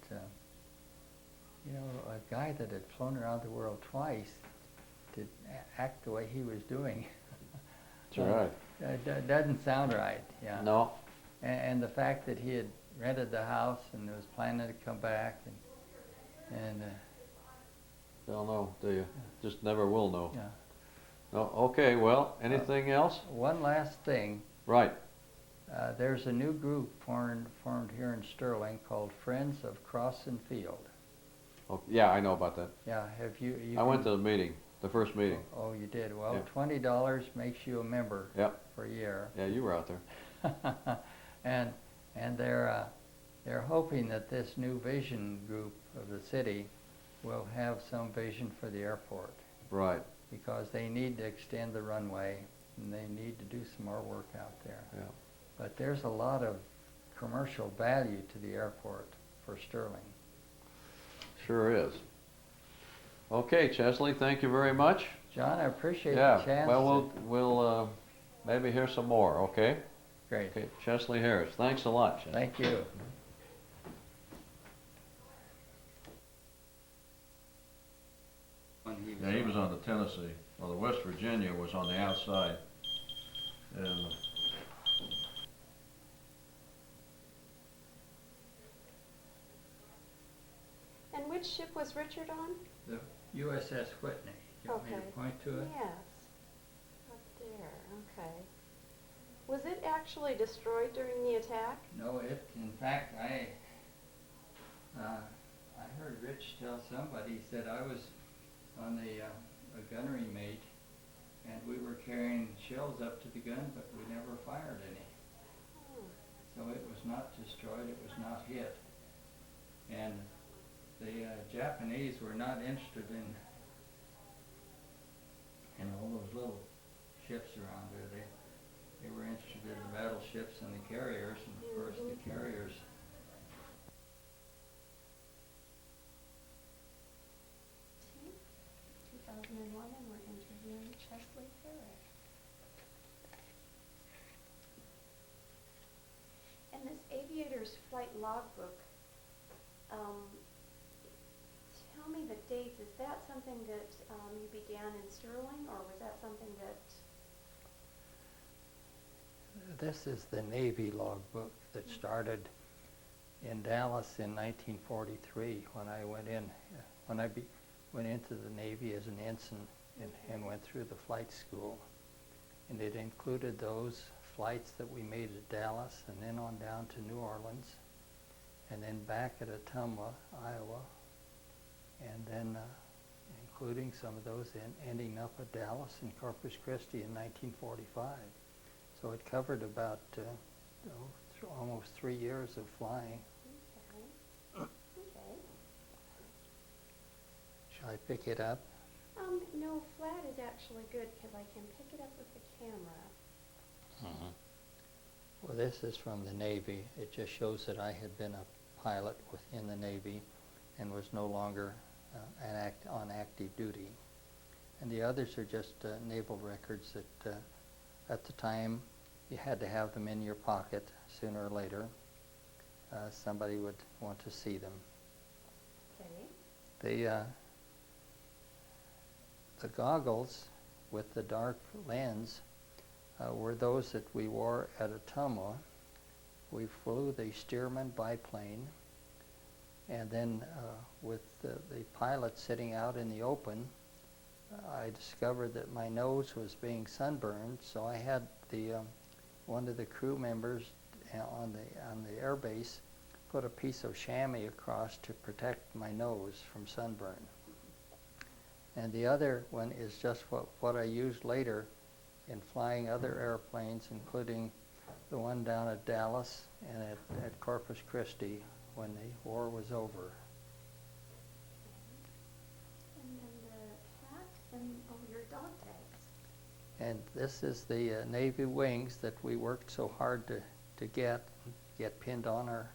a guy that had flown around the world twice to act the way he was doing. That's right. It doesn't sound right. Yeah. No. And the fact that he had rented the house and was planning to come back, and don't know, do you? Just never will know. Yeah. Oh, okay, well, anything else? One last thing. Right. There's a new group formed here in Sterling called Friends of Cross and Field. Oh, yeah, I know about that. Yeah, have you? I went to the meeting, the first meeting. Oh, you did. Well, Yeah. $20 makes you a member Yep. for a year. Yeah, you were out there. and they're hoping that this new vision group of the city will have some vision for the airport, Right. because they need to extend the runway and they need to do some more work out there. Yeah. But there's a lot of commercial value to the airport for Sterling. Sure is. Okay, Chesley, thank you very much. John, I appreciate Yeah. the chance. Well, we'll maybe hear some more. Okay. Great. Okay. Chesley Harris. Thanks a lot, Chesley. Thank you. Yeah, he was on the Tennessee. Well, the West Virginia was on the outside. And And which ship was Richard on? The USS Whitney. You want me to Okay. point to it? Yes. Up there, okay. Was it actually destroyed during the attack? No, in fact, I heard Rich tell somebody, he said I was on a gunnery mate, and we were carrying shells up to the gun, but we never fired any. Oh. So it was not destroyed, it was not hit. And the Japanese were not interested in all those little ships around there. They were interested in the battleships and the carriers, and of course the carriers. 2001, and we're interviewing Chesley Harris. And this aviator's flight logbook, tell me the dates. Is that something that you began in Sterling, or was that something that... This is the Navy logbook that started in Dallas in 1943 when I went in, went into the Navy as an ensign and went through the flight school. And it included those flights that we made at Dallas and then on down to New Orleans and then back at Ottumwa, Iowa, and then including some of those ending up at Dallas and Corpus Christi in 1945. So it covered about almost 3 years of flying. Okay. Okay. Shall I pick it up? No, flat is actually good because I can pick it up with the camera. Well, this is from the Navy. It just shows that I had been a pilot within the Navy and was no longer on active duty. And the others are just naval records that at the time you had to have them in your pocket sooner or later. Somebody would want to see them. Okay. The goggles with the dark lens were those that we wore at Ottumwa. We flew the Stearman biplane, and then with the pilot sitting out in the open, I discovered that my nose was being sunburned, so I had one of the crew members on the air base put a piece of chamois across to protect my nose from sunburn. And the other one is just what I used later in flying other airplanes, including the one down at Dallas and at Corpus Christi when the war was over. And then the hat and your dog tags. And this is the Navy wings that we worked so hard to get pinned on our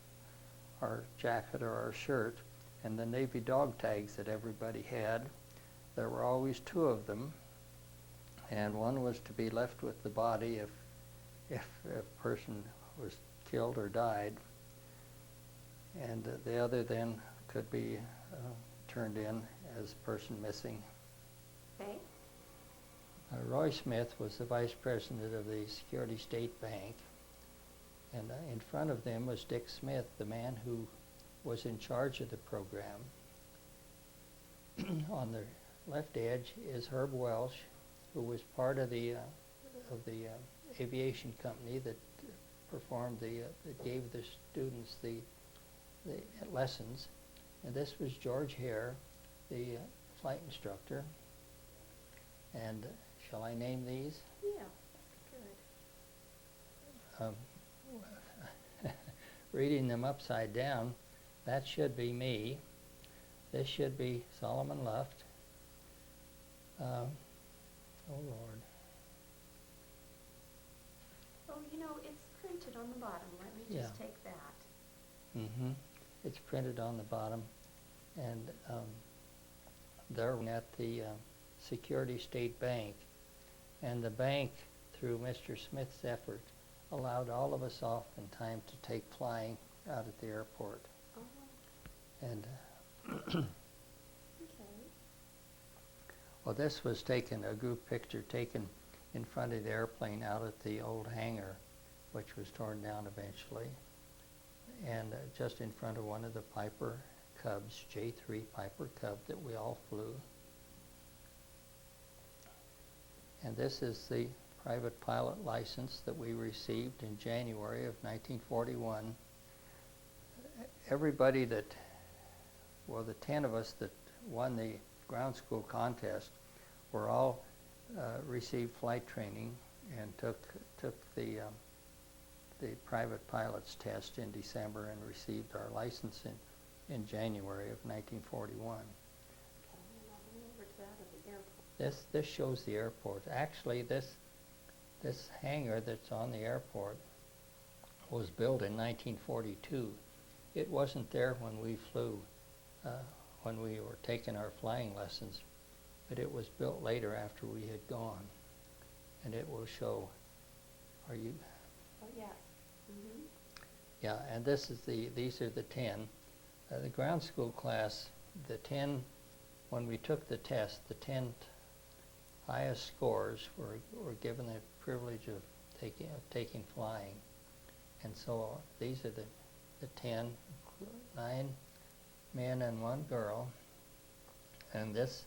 jacket or our shirt, and the Navy dog tags that everybody had. There were always 2 of them, and one was to be left with the body if a person was killed or died, and the other then could be turned in as person missing. Okay. Roy Smith was the vice president of the Security State Bank, and in front of them was Dick Smith, the man who was in charge of the program. On the left edge is Herb Welsh, who was part of the aviation company that performed that gave the students the lessons. And this was George Hare, the flight instructor. And shall I name these? Yeah, good. Reading them upside down, that should be me. This should be Solomon Luft. Oh Lord. Oh, you know, it's printed on the bottom. Let me just Yeah. take that. Mm-hmm. It's printed on the bottom, and they're at the Security State Bank, and the bank, through Mr. Smith's effort, allowed all of us off in time to take flying out at the airport. Oh, And okay. well, this was taken, a group picture taken in front of the airplane out at the old hangar, which was torn down eventually, and just in front of one of the Piper Cubs, J3 Piper Cub that we all flew. And this is the private pilot license that we received in January of 1941. Everybody that, well, the 10 of us that won the ground school contest were all received flight training and took the private pilot's test in December and received our license in January of 1941. Okay, and I'll go over to that at the airport. This shows the airport. Actually, this hangar that's on the airport was built in 1942. It wasn't there when we flew, when we were taking our flying lessons, but it was built later after we had gone. And it will show, are you? Oh, yeah. Mm-hmm. Yeah, and these are the 10. The ground school class, the 10, when we took the test, the 10 highest scores were given the privilege of taking flying. And so these are the 10, 9 men and 1 girl. And this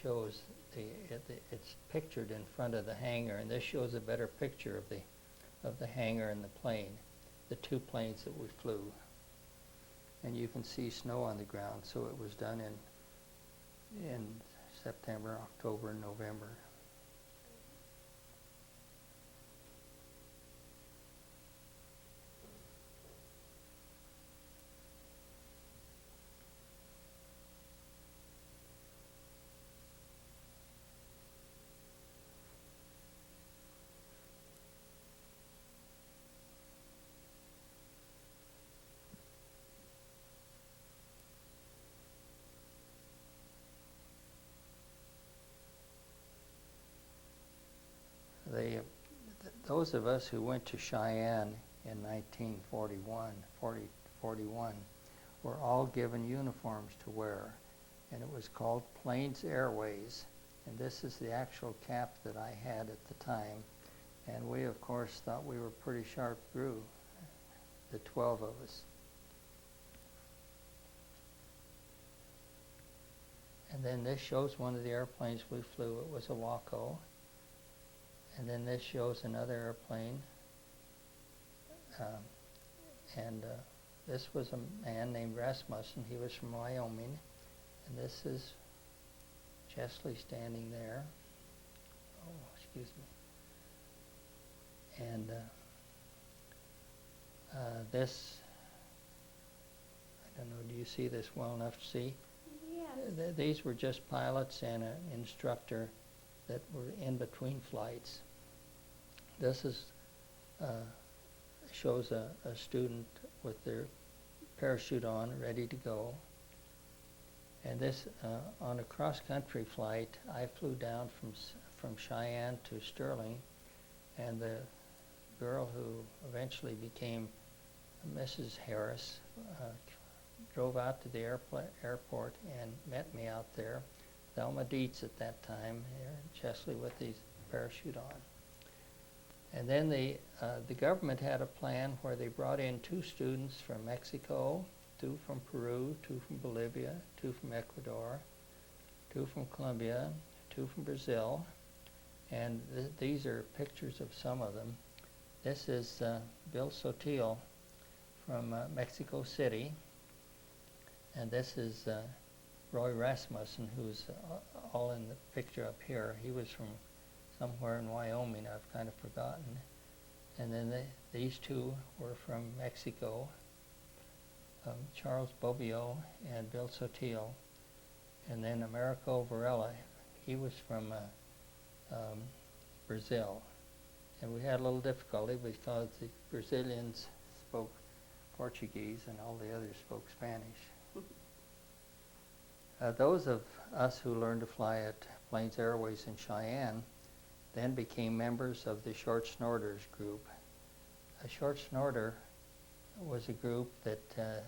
shows it's pictured in front of the hangar, and this shows a better picture of the hangar and the plane, the 2 planes that we flew. And you can see snow on the ground, so it was done in September, October, and November. Those of us who went to Cheyenne in 1941 were all given uniforms to wear, and it was called Plains Airways, and this is the actual cap that I had at the time, and we of course thought we were pretty sharp crew, the 12 of us. And then this shows one of the airplanes we flew. It was a Waco. And then this shows another airplane. This was a man named Rasmussen. He was from Wyoming. And this is Chesley standing there. Oh, excuse me. And this, I don't know, do you see this well enough to see? Yes. These were just pilots and an instructor that were in between flights. This is shows a student with their parachute on, ready to go. And this, on a cross-country flight, I flew down from Cheyenne to Sterling, and the girl who eventually became Mrs. Harris drove out to the airport and met me out there. Thelma Dietz at that time, here in Chesley with his parachute on. And then the government had a plan where they brought in 2 students from Mexico, 2 from Peru, 2 from Bolivia, 2 from Ecuador, 2 from Colombia, 2 from Brazil, And these are pictures of some of them. This is Bill Sotil from Mexico City, and this is Roy Rasmussen, who's all in the picture up here. He was from somewhere in Wyoming, I've kind of forgotten. And then these two were from Mexico, Charles Bobbio and Bill Sotil. And then Americo Varela, he was from Brazil. And we had a little difficulty because the Brazilians spoke Portuguese and all the others spoke Spanish. Those of us who learned to fly at Plains Airways in Cheyenne then became members of the Short Snorters group. A Short Snorter was a group that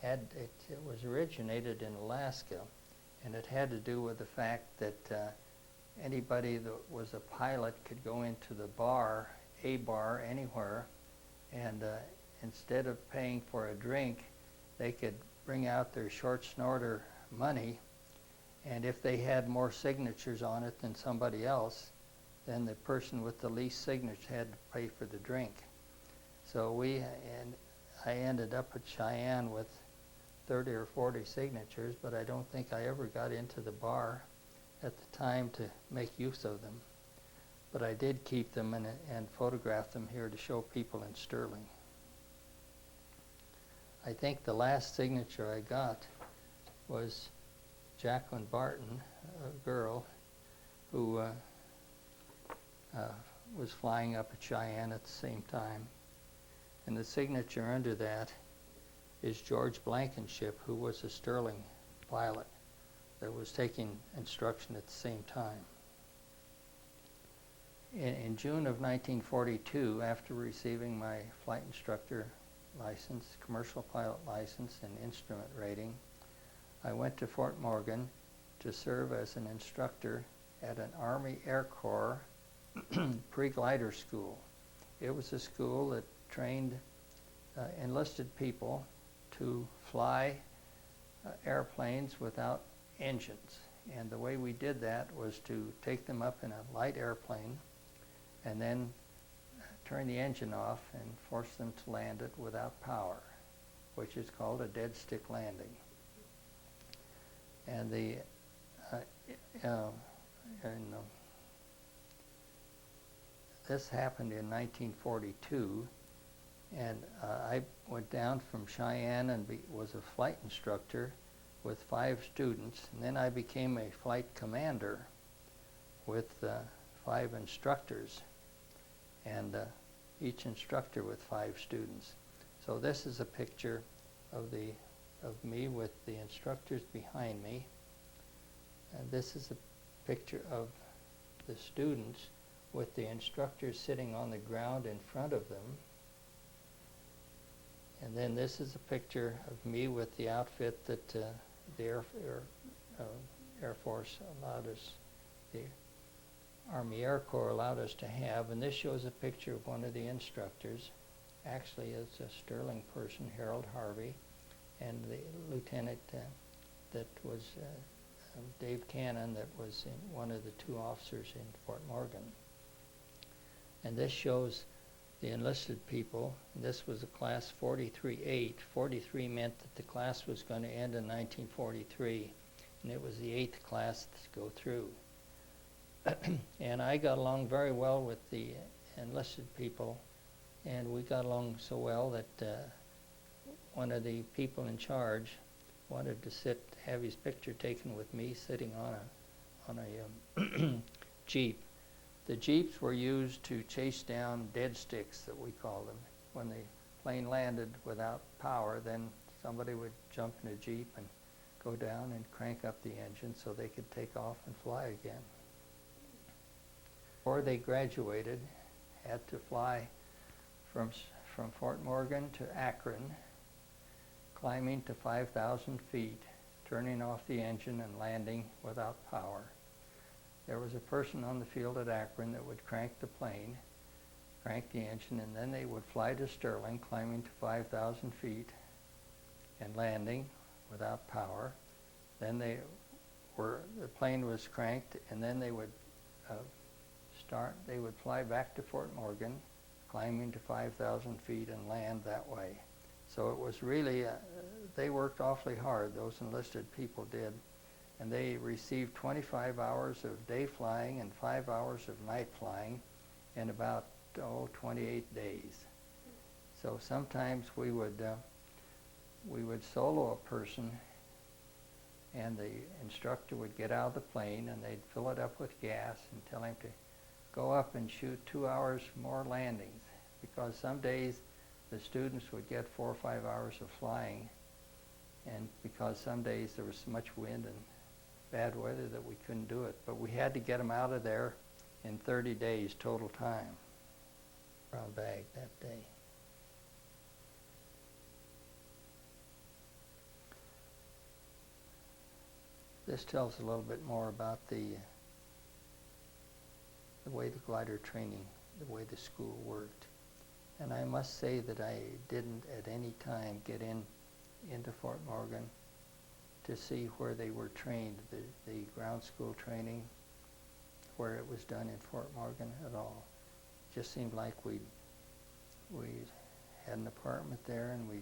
it was originated in Alaska, and it had to do with the fact that anybody that was a pilot could go into the bar, a bar anywhere, and instead of paying for a drink, they could bring out their Short Snorter money, and if they had more signatures on it than somebody else, then the person with the least signatures had to pay for the drink. So I ended up at Cheyenne with 30 or 40 signatures, but I don't think I ever got into the bar at the time to make use of them. But I did keep them and photograph them here to show people in Sterling. I think the last signature I got was Jacqueline Barton, a girl who was flying up at Cheyenne at the same time. And the signature under that is George Blankenship, who was a Sterling pilot that was taking instruction at the same time. In June of 1942, after receiving my flight instructor license, commercial pilot license, and instrument rating, I went to Fort Morgan to serve as an instructor at an Army Air Corps pre-glider school. It was a school that trained enlisted people to fly airplanes without engines. And the way we did that was to take them up in a light airplane and then turn the engine off and force them to land it without power, which is called a dead stick landing. And this happened in 1942, and I went down from Cheyenne and was a flight instructor with 5 students, and then I became a flight commander with 5 instructors, and each instructor with 5 students. So this is a picture of me with the instructors behind me, and this is a picture of the students with the instructors sitting on the ground in front of them. And then this is a picture of me with the outfit that the Air Force allowed us, the Army Air Corps allowed us to have. And this shows a picture of one of the instructors. Actually, it's a Sterling person, Harold Harvey, and the lieutenant that was Dave Cannon, that was one of the 2 officers in Fort Morgan. And this shows the enlisted people. This was a class 43-8. 43 meant that the class was going to end in 1943, and it was the 8th class to go through. And I got along very well with the enlisted people, and we got along so well that one of the people in charge wanted to have his picture taken with me sitting on a Jeep. The Jeeps were used to chase down dead sticks, that we call them. When the plane landed without power, then somebody would jump in a Jeep and go down and crank up the engine so they could take off and fly again. Before they graduated, had to fly from Fort Morgan to Akron, climbing to 5,000 feet, turning off the engine and landing without power. There was a person on the field at Akron that would crank the plane, crank the engine, and then they would fly to Sterling, climbing to 5,000 feet and landing without power. Then the plane was cranked, and then they would they would fly back to Fort Morgan, climbing to 5,000 feet and land that way. So it was really, they worked awfully hard, those enlisted people did. And they received 25 hours of day flying and 5 hours of night flying in about, 28 days. So sometimes we would solo a person, and the instructor would get out of the plane and they'd fill it up with gas and tell him to go up and shoot 2 hours more landings, because some days the students would get 4 or 5 hours of flying, and because some days there was so much wind and bad weather that we couldn't do it. But we had to get them out of there in 30 days total time. Brown bag that day. This tells a little bit more about the way the glider training, the way the school worked. And I must say that I didn't at any time get into Fort Morgan to see where they were trained, the ground school training, where it was done in Fort Morgan at all. It just seemed like we had an apartment there, and we'd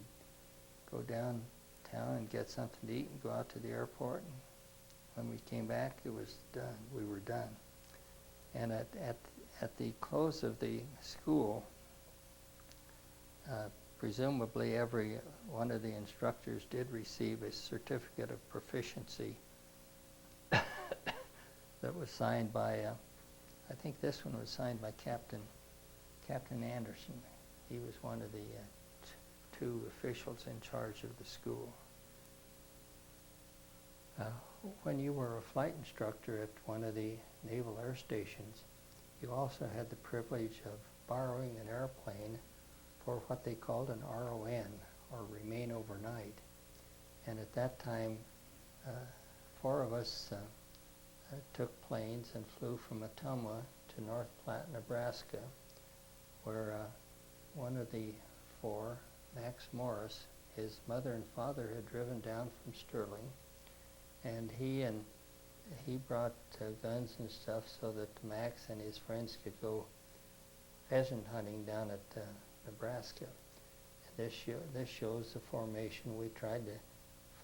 go downtown and get something to eat and go out to the airport. And when we came back, it was done. We were done. And at the close of the school, presumably every one of the instructors did receive a certificate of proficiency that was signed by, I think this one was signed by Captain Anderson. He was one of the two officials in charge of the school. When you were a flight instructor at one of the naval air stations, you also had the privilege of borrowing an airplane for what they called an RON, or remain overnight. And at that time, 4 of us took planes and flew from Ottumwa to North Platte, Nebraska, where one of the 4, Max Morris, his mother and father had driven down from Sterling, and he brought guns and stuff so that Max and his friends could go pheasant hunting down at Nebraska. And this shows the formation. We tried to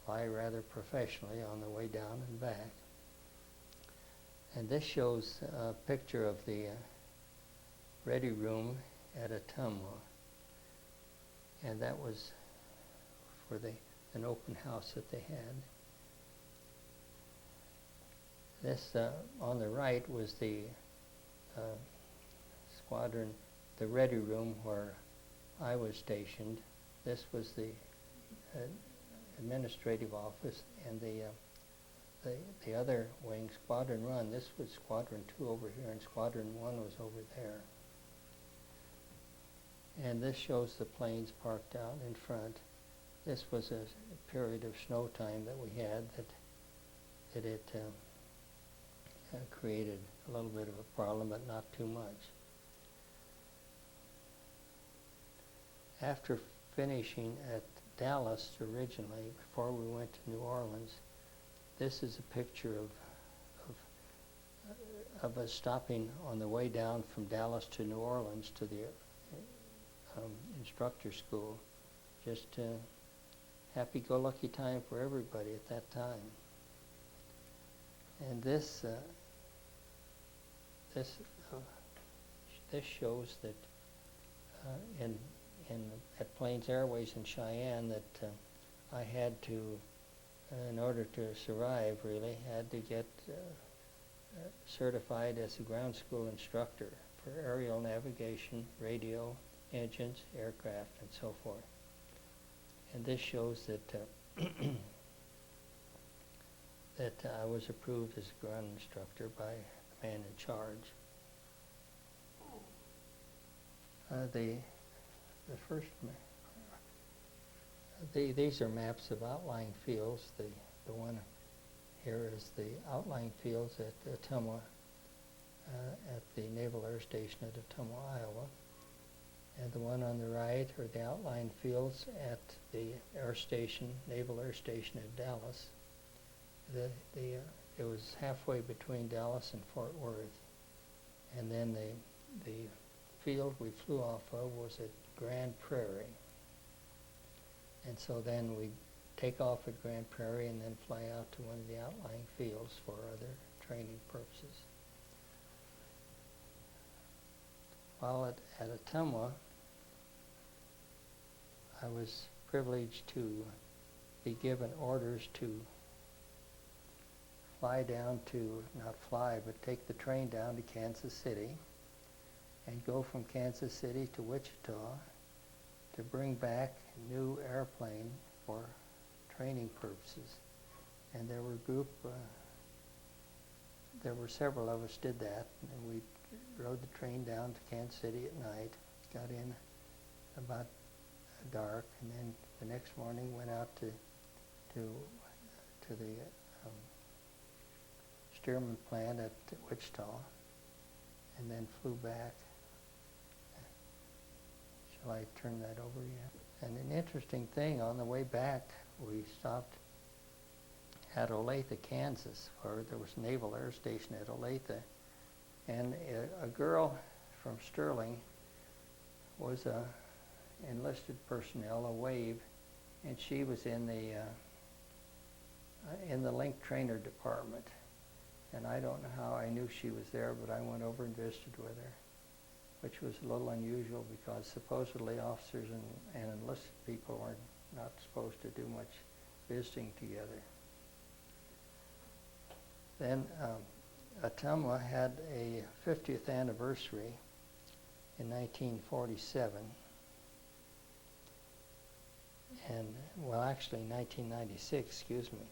fly rather professionally on the way down and back. And this shows a picture of the ready room at Ottumwa, and that was for an open house that they had. This on the right was the squadron, the ready room where I was stationed. This was the administrative office, and the other wing, Squadron 1, this was Squadron 2 over here, and Squadron 1 was over there. And this shows the planes parked out in front. This was a period of snow time that we had that it created a little bit of a problem, but not too much. After finishing at Dallas originally, before we went to New Orleans, this is a picture of us stopping on the way down from Dallas to New Orleans to the instructor school. Just happy-go-lucky time for everybody at that time. And this shows that at Plains Airways in Cheyenne that I had to, in order to survive really, had to get certified as a ground school instructor for aerial navigation, radio, engines, aircraft, and so forth. And this shows that that I was approved as a ground instructor by the man in charge. The first, these are maps of outlying fields. The one here is the outlying fields at Ottumwa, at the Naval Air Station at Ottumwa, Iowa. And the one on the right are the outlying fields at the air station, Naval Air Station at Dallas. It was halfway between Dallas and Fort Worth. And then the field we flew off of was at Grand Prairie. And so then we'd take off at Grand Prairie and then fly out to one of the outlying fields for other training purposes. While at Ottumwa, I was privileged to be given orders to fly down to, not fly, but take the train down to Kansas City and go from Kansas City to Wichita to bring back a new airplane for training purposes. And there were several of us did that, and we rode the train down to Kansas City at night, got in about dark, and then the next morning went out to the Stearman plant at Wichita, and then flew back. Shall I turn that over yet? And an interesting thing, on the way back, we stopped at Olathe, Kansas, where there was a Naval Air Station at Olathe, and a girl from Sterling was a enlisted personnel, a WAVE, and she was in the link trainer department. And I don't know how I knew she was there, but I went over and visited with her, which was a little unusual because supposedly officers and enlisted people were not supposed to do much visiting together. Then Ottumwa had a 50th anniversary in 1947, and well, actually 1996, excuse me.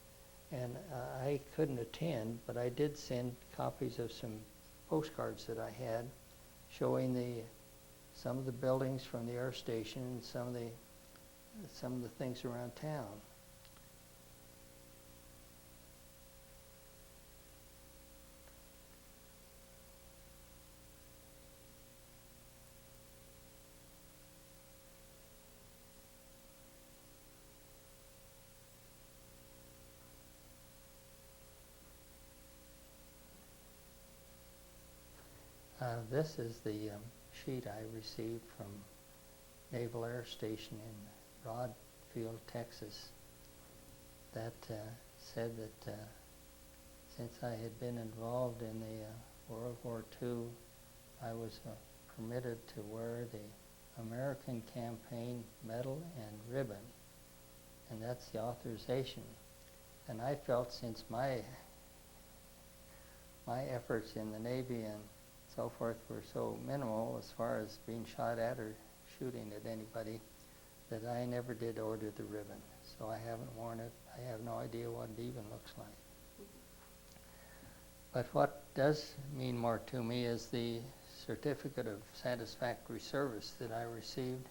And I couldn't attend, but I did send copies of some postcards that I had showing some of the buildings from the air station and some of the things around town. This is the sheet I received from Naval Air Station in Rodfield, Texas, that said that since I had been involved in the World War II, I was permitted to wear the American Campaign Medal and Ribbon, and that's the authorization. And I felt since my efforts in the Navy and so forth were so minimal as far as being shot at or shooting at anybody, that I never did order the ribbon. So I haven't worn it. I have no idea what it even looks like. But what does mean more to me is the certificate of satisfactory service that I received,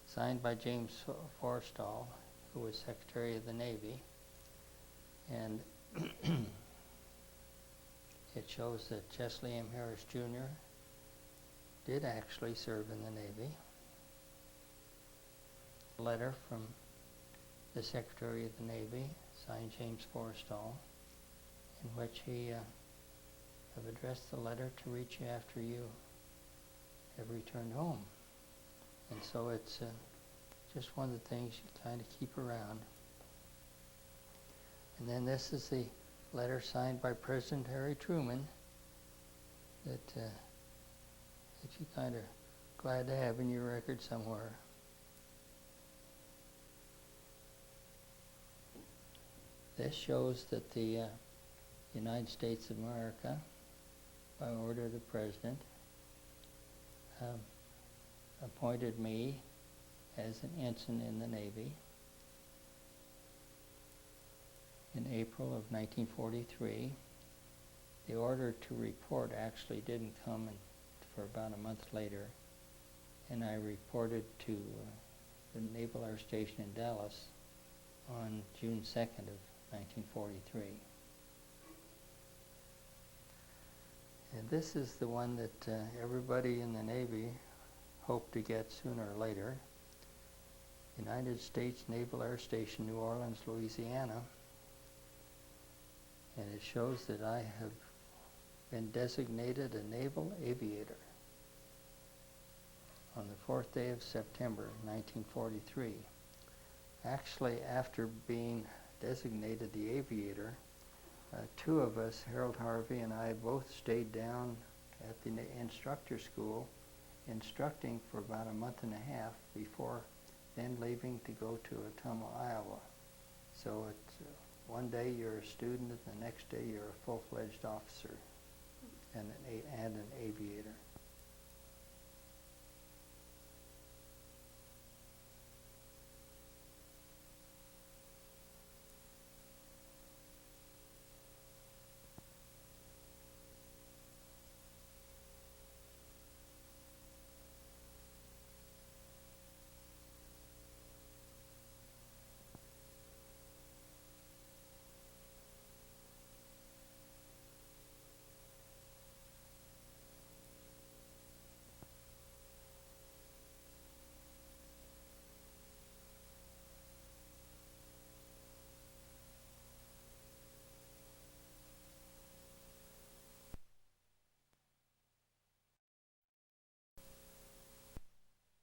signed by James Forrestal, who was Secretary of the Navy. And it shows that Chesley M. Harris, Jr. did actually serve in the Navy. A letter from the Secretary of the Navy, signed James Forrestal, in which he have addressed the letter to reach you after you have returned home. And so it's just one of the things you kind of keep around. And then this is the letter signed by President Harry Truman that you're kind of glad to have in your record somewhere. This shows that the United States of America, by order of the President, appointed me as an ensign in the Navy in April of 1943. The order to report actually didn't come for about a month later, and I reported to the Naval Air Station in Dallas on June 2nd of 1943. And this is the one that everybody in the Navy hoped to get sooner or later. United States Naval Air Station, New Orleans, Louisiana. And it shows that I have been designated a naval aviator. On the 4th day of September 1943. Actually, after being designated the aviator, two of us, Harold Harvey and I, both stayed down at the instructor school instructing for about a month and a half before then leaving to go to Ottumwa, Iowa. So it's one day you're a student and the next day you're a full-fledged officer and an aviator.